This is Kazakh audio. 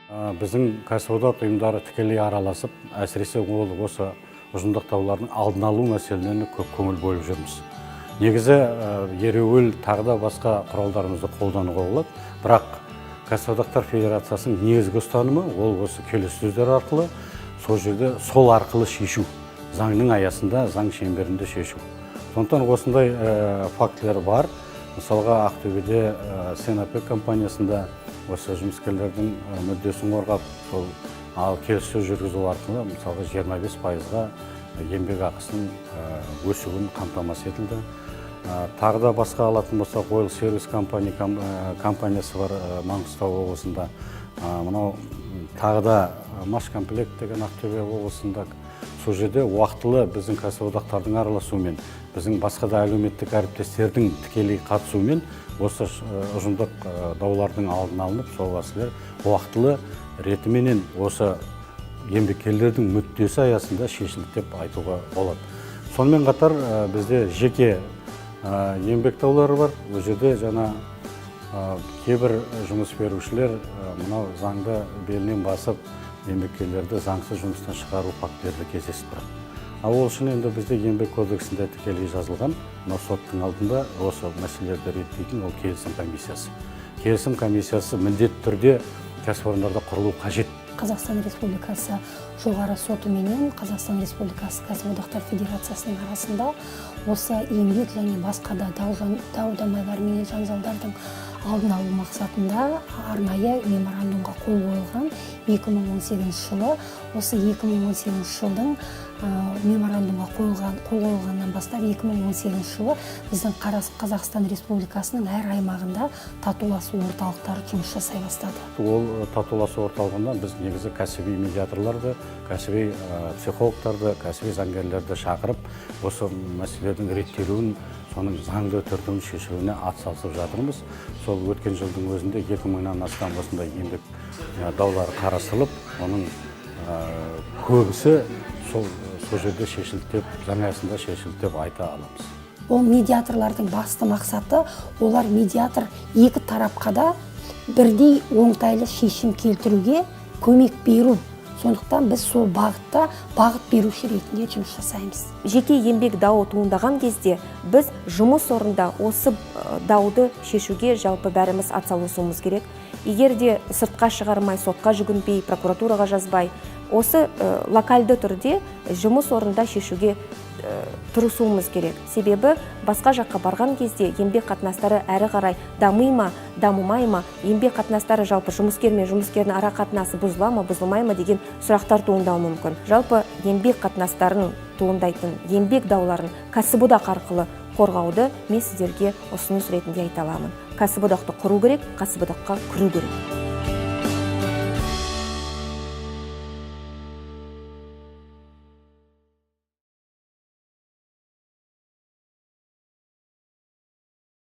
Біздің кәсіподақ ұйымдары тікелей араласып, әсіресе осы ұжымдық даулардың алдын алу мәселелеріне көп көңіл бөліп жүрміз. Негізі ереуіл тағы да басқа құралдарымызды қолдануға болады, бірақ Кәсіподақтар Федерациясының негізгі ұстанымы ол осы келіссөздер арқылы, сол арқылы шешу, заңның аясында, заң шеңберінде шешу. Сондықтан осындай фактілер бар. Мысалға, Ақтөбеде Сенопек компаниясында осы жұмыскерлердің мүддесін қорғап, сол келіссөз жүргізу арқылы мысалға 25%-ға еңбек ақысының өсуін қамтамасыз етілді. Тағы да басқа алатын болсақ, Oil Service компаниясы бар Маңғыстау облысында. Мынау тағы да Машкомплект деген Ақтөбе облысында. Сол жерде уақытылы біздің кәсіподақтардың араласуымен, біздің басқа да әлеуметтік әріптестердің тікелей қатысуымен осы ұжымдық даулардың алдын алынып, сол мәселелер уақытылы ретіменен осы еңбеккерлердің мүддесі аясында шешілді деп айтуға болады. Сонымен қатар бізде жеке еңбек даулары бар. Ол жерде жаңа кейбір жұмыс берушілер мынау заңды белінен басып, еңбеккерлерді заңсыз жұмыстан шығару фактілері кездесіп тұрады. Ол үшін енді бізде еңбек кодексінде тікелей жазылған, соттың алдында осы мәселелерді реттейтін ол келісім комиссиясы. Келісім комиссиясы міндетті түрде кәсіпорындарда құрылу қажет. Қазақстан Республикасы жоғары соты менен Қазақстан Республикасы Кәсіподақтар Федерациясының арасында осы еңбек және басқа да дау-дамайлар мен жанжалдардың алдын алу мақсатында арнайы меморандумға қол қойылған 2018 жылы. Осы 2018 жылдың меморандумға қол қойылғаннан бастап 2018 жылы біздің Қазақстан Республикасының әр аймағында татуласу орталықтары жұмыс жасай бастады. Ол татуласу орталығында біз негізі кәсіби медиаторларды, кәсіби психологтарды, кәсіби заңгерлерді шақырып, осы мәселелердің реттелуін, соның заңды түрде шешуіне атсалысып жатырмыз. Сол өткен жылдың өзінде 2000-нан астам осындай еңбек даулары қарастырылып, оның көбісі сол жерде шешілді деп, заң аясында шешілді деп айта аламыз. Ол медиаторлардың басты мақсаты, олар медиатор екі тарапқа да бірдей оңтайлы шешім келтіруге көмек беру. Сондықтан біз сол бағытта бағыт беруші ретінде жұмыс жасаймыз. Жеке еңбек дауы туындаған кезде біз жұмыс орында осы дауды шешуге жалпы бәріміз атсалысуымыз керек. Егер де сыртқа шығармай, сотқа жүгінбей, прокуратураға жазбай, осы локальды түрде жұмыс орында шешуге тұрысуымыз керек. Себебі басқа жаққа барған кезде еңбек қатынастары әрі қарай дамый ма, дамымай ма, еңбек қатынастары жалпы жұмыскер мен жұмыскердің ара қатынасы бұзыла ма, бұзылмай ма деген сұрақтар туындауы мүмкін. Жалпы еңбек қатынастарын туындайтын еңбек дауларын кәсіподақ арқылы қорғауды мен сіздерге ұсыныс ретінде айта аламын. Кәсіподақты құру керек, кәсіподаққа кіру керек.